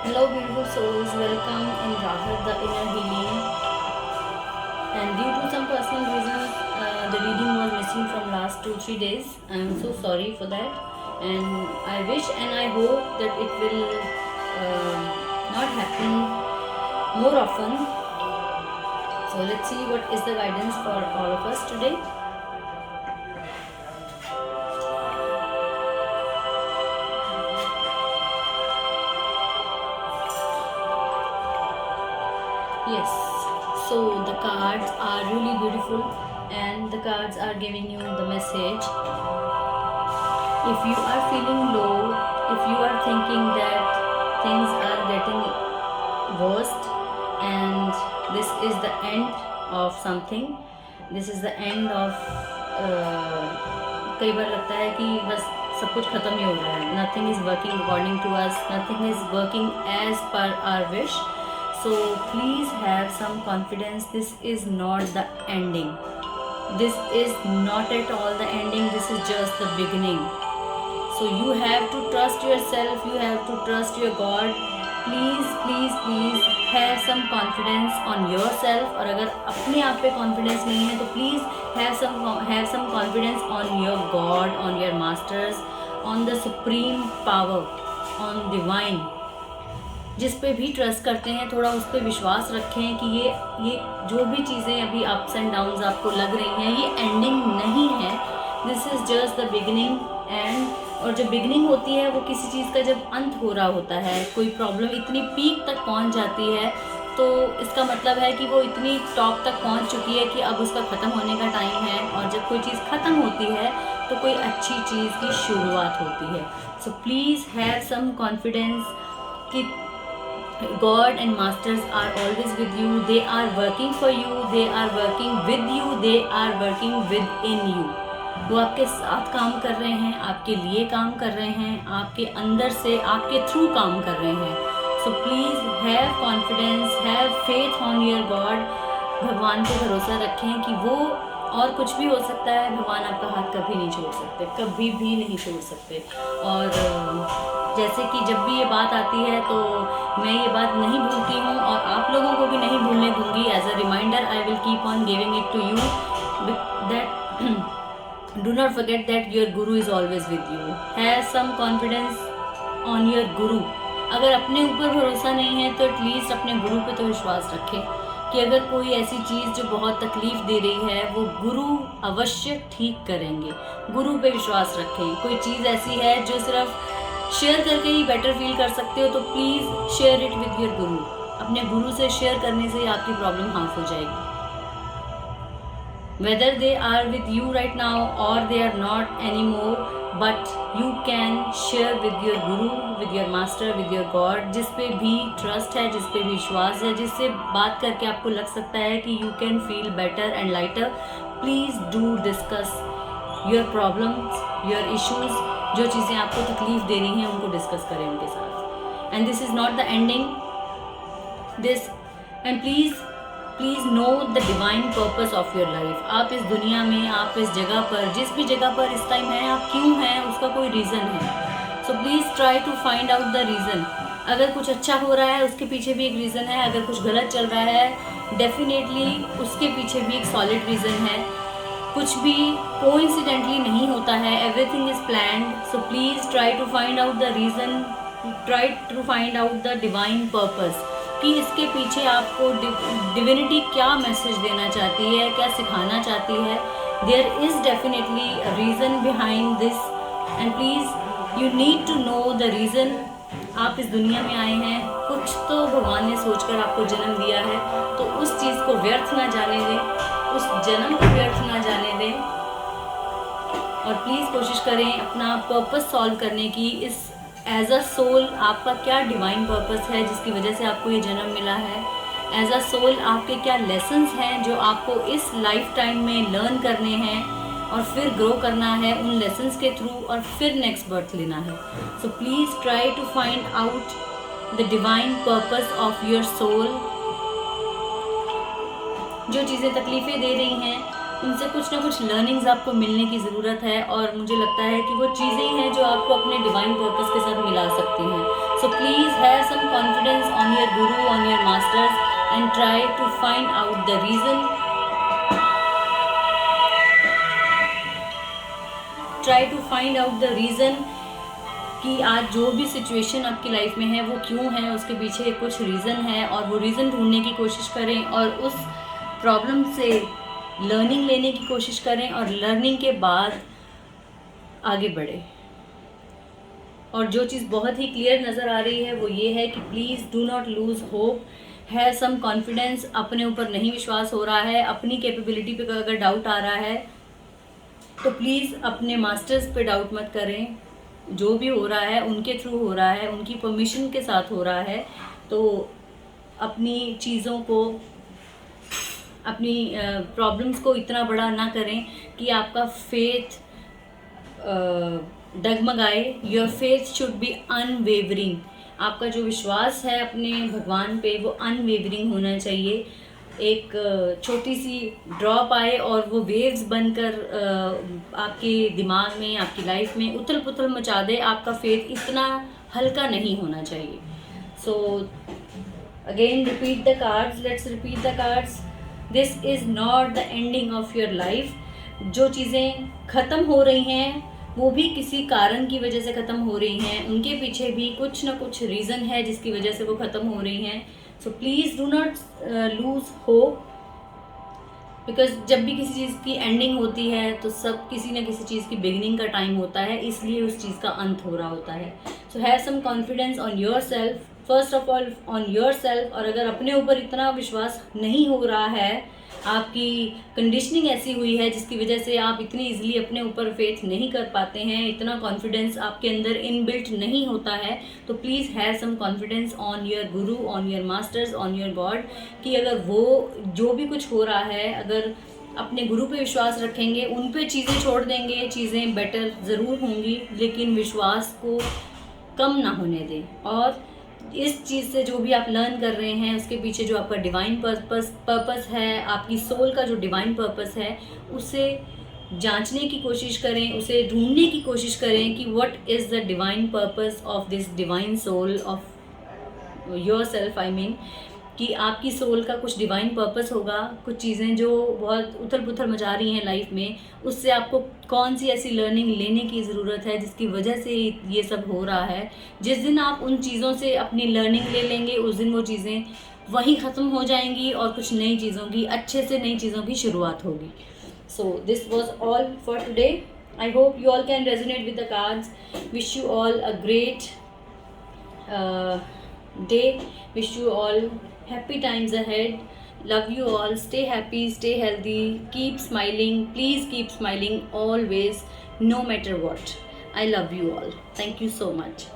Hello, beautiful souls. Welcome in Rahat, the inner healing. And due to some personal reasons, the reading was missing from last 2-3 days. I am so sorry for that. And I wish and I hope that it will not happen more often. So let's see what is the guidance for all of us today. Yes, so the cards are really beautiful and the cards are giving you the message. If you are feeling low, if you are thinking that things are getting worst and this is the end of something, this is the end of कई बार लगता है कि बस सब कुछ खत्म ही हो रहा है, nothing is working according to us, nothing is working as per our wish. So please have some confidence. This is not the ending. This is not at all the ending. This is just the beginning. So you have to trust yourself. You have to trust your God. Please, please, please have some confidence on yourself. और अगर अपने आप पे confidence नहीं है तो please have some confidence on your God, on your masters, on the supreme power, on divine. जिस पे भी ट्रस्ट करते हैं थोड़ा उस पर विश्वास रखें कि ये जो भी चीज़ें अभी अप्स एंड डाउन्स आपको लग रही हैं ये एंडिंग नहीं है. This is just the beginning. और जब बिगिनिंग होती है वो किसी चीज़ का जब अंत हो रहा होता है, कोई प्रॉब्लम इतनी पीक तक पहुंच जाती है तो इसका मतलब है कि वो इतनी टॉप तक पहुंच चुकी है कि अब उसका ख़त्म होने का टाइम है. और जब कोई चीज़ ख़त्म होती है तो कोई अच्छी चीज़ की शुरुआत होती है. So please have some confidence कि God and masters are always with you. They are working for you. They are working with you. They are working within you. वो आपके साथ काम कर रहे हैं, आपके लिए काम कर रहे हैं, आपके अंदर से आपके थ्रू काम कर रहे हैं. So please have confidence, have faith on your God. भगवान पे भरोसा रखें कि वो और कुछ भी हो सकता है, भगवान आपका हाथ कभी नहीं छोड़ सकते, कभी भी नहीं छोड़ सकते. और जैसे कि जब भी ये बात आती है तो मैं ये बात नहीं भूलती हूँ और आप लोगों को भी नहीं भूलने दूंगी. As a reminder I will keep on giving it to you that do not forget that your guru is always with you. Have some confidence on your guru. अगर अपने ऊपर भरोसा नहीं है तो एटलीस्ट अपने गुरु पे तो विश्वास रखें कि अगर कोई ऐसी चीज़ जो बहुत तकलीफ़ दे रही है वो गुरु अवश्य ठीक करेंगे. गुरु पे विश्वास रखें. कोई चीज़ ऐसी है जो सिर्फ शेयर करके ही बेटर फील कर सकते हो तो please share it with your गुरु. अपने गुरु से शेयर करने से ही आपकी प्रॉब्लम हाफ हो जाएगी. Whether they are with you right now और they are not any more, but you can share with your guru, with your master, with your God. जिस पे भी ट्रस्ट है, जिस पे भी विश्वास है, जिससे बात करके आपको लग सकता है कि you can feel better and lighter, please do discuss your problems, your issues. जो चीज़ें आपको तकलीफ़ दे रही हैं उनको डिस्कस करें उनके साथ. And this is not the ending. This and please know the divine purpose of your life. आप इस दुनिया में, आप इस जगह पर, जिस भी जगह पर इस टाइम हैं, आप क्यों हैं, उसका कोई रीज़न है. So please try to find out the reason. अगर कुछ अच्छा हो रहा है उसके पीछे भी एक रीज़न है. अगर कुछ गलत चल रहा है डेफिनेटली उसके पीछे भी एक सॉलिड रीज़न है. कुछ भी कोइंसिडेंटली नहीं होता है. Everything is planned. So please try to find out the reason, try to find out the divine purpose कि इसके पीछे आपको डिविनिटी क्या मैसेज देना चाहती है, क्या सिखाना चाहती है. There is definitely a reason behind this and please you need to know the reason. आप इस दुनिया में आए हैं, कुछ तो भगवान ने सोचकर आपको जन्म दिया है, तो उस चीज़ को व्यर्थ ना जाने दें, उस जन्म को व्यर्थ ना जाने दें. और प्लीज़ कोशिश करें अपना पर्पस सॉल्व करने की. इस एज अ सोल आपका क्या डिवाइन पर्पस है जिसकी वजह से आपको ये जन्म मिला है. एज अ सोल आपके क्या लेसन्स हैं जो आपको इस लाइफ टाइम में लर्न करने हैं और फिर ग्रो करना है उन लेसन्स के थ्रू और फिर नेक्स्ट बर्थ लेना है. So please try to find out the divine purpose of your soul. जो चीज़ें तकलीफ़ें दे रही हैं उनसे कुछ ना कुछ लर्निंग्स आपको मिलने की ज़रूरत है और मुझे लगता है कि वो चीज़ें ही हैं जो आपको अपने डिवाइन पर्पस के साथ मिला सकती हैं. So please have some confidence your guru, on your masters, and try to find out the reason. Try to find out the reason कि आज जो भी सिचुएशन आपकी लाइफ में है वो क्यों है, उसके पीछे कुछ रीज़न है, और वो रीज़न ढूंढने की कोशिश करें और उस प्रॉब्लम से लर्निंग लेने की कोशिश करें, और लर्निंग के बाद आगे बढ़े। और जो चीज़ बहुत ही क्लियर नज़र आ रही है वो ये है कि please do not lose hope, है सम कॉन्फिडेंस, अपने ऊपर नहीं विश्वास हो रहा है, अपनी कैपेबिलिटी पे अगर डाउट आ रहा है तो प्लीज़ अपने मास्टर्स पे डाउट मत करें। जो भी हो रहा है उनके थ्रू हो रहा है, उनकी परमिशन के साथ हो रहा है, तो अपनी चीज़ों को, अपनी प्रॉब्लम्स को इतना बड़ा ना करें कि आपका फेथ डगमगाए। Your faith should be unwavering. आपका जो विश्वास है अपने भगवान पे वो अनवेवरिंग होना चाहिए। एक छोटी सी ड्रॉप आए और वो वेव्स बनकर आपके दिमाग में, आपकी लाइफ में उथल पुथल मचा दे, आपका फेथ इतना हल्का नहीं होना चाहिए। So again repeat the cards, let's repeat the cards. This is not the ending of your life. जो चीज़ें ख़त्म हो रही हैं वो भी किसी कारण की वजह से ख़त्म हो रही हैं, उनके पीछे भी कुछ ना कुछ रीज़न है जिसकी वजह से वो ख़त्म हो रही हैं। So please do not lose hope, because जब भी किसी चीज़ की एंडिंग होती है तो सब किसी न किसी चीज़ की बिगिनिंग का टाइम होता है, इसलिए उस चीज़ का अंत हो रहा होता है। So have some confidence on your self, first of all on your self. और अगर अपने ऊपर इतना विश्वास नहीं हो रहा है, आपकी कंडीशनिंग ऐसी हुई है जिसकी वजह से आप इतनी इजीली अपने ऊपर फेथ नहीं कर पाते हैं, इतना कॉन्फिडेंस आपके अंदर इनबिल्ट नहीं होता है, तो please have some confidence on your guru, on your masters, on your God, कि अगर वो जो भी कुछ हो रहा है, अगर अपने गुरु पे विश्वास रखेंगे, उन पे चीज़ें छोड़ देंगे, चीज़ें बेटर ज़रूर होंगी, लेकिन विश्वास को कम ना होने दें। और इस चीज़ से जो भी आप लर्न कर रहे हैं उसके पीछे जो आपका डिवाइन पर्पस है, आपकी सोल का जो डिवाइन पर्पस है, उसे जांचने की कोशिश करें, उसे ढूंढने की कोशिश करें कि what is the divine purpose of this divine soul of your self. I mean कि आपकी सोल का कुछ डिवाइन पर्पस होगा, कुछ चीज़ें जो बहुत उथल पुथल मचा रही हैं लाइफ में, उससे आपको कौन सी ऐसी लर्निंग लेने की ज़रूरत है जिसकी वजह से ये सब हो रहा है। जिस दिन आप उन चीज़ों से अपनी लर्निंग ले लेंगे उस दिन वो चीज़ें वहीं ख़त्म हो जाएंगी और कुछ नई चीज़ों की, अच्छे से नई चीज़ों की शुरुआत होगी। So this was all for today. I hope you all can resonate with the cards. Wish you all a great day. Wish you all happy times ahead. Love you all. Stay happy, stay healthy, keep smiling. Please keep smiling always, no matter what. I love you all. Thank you so much.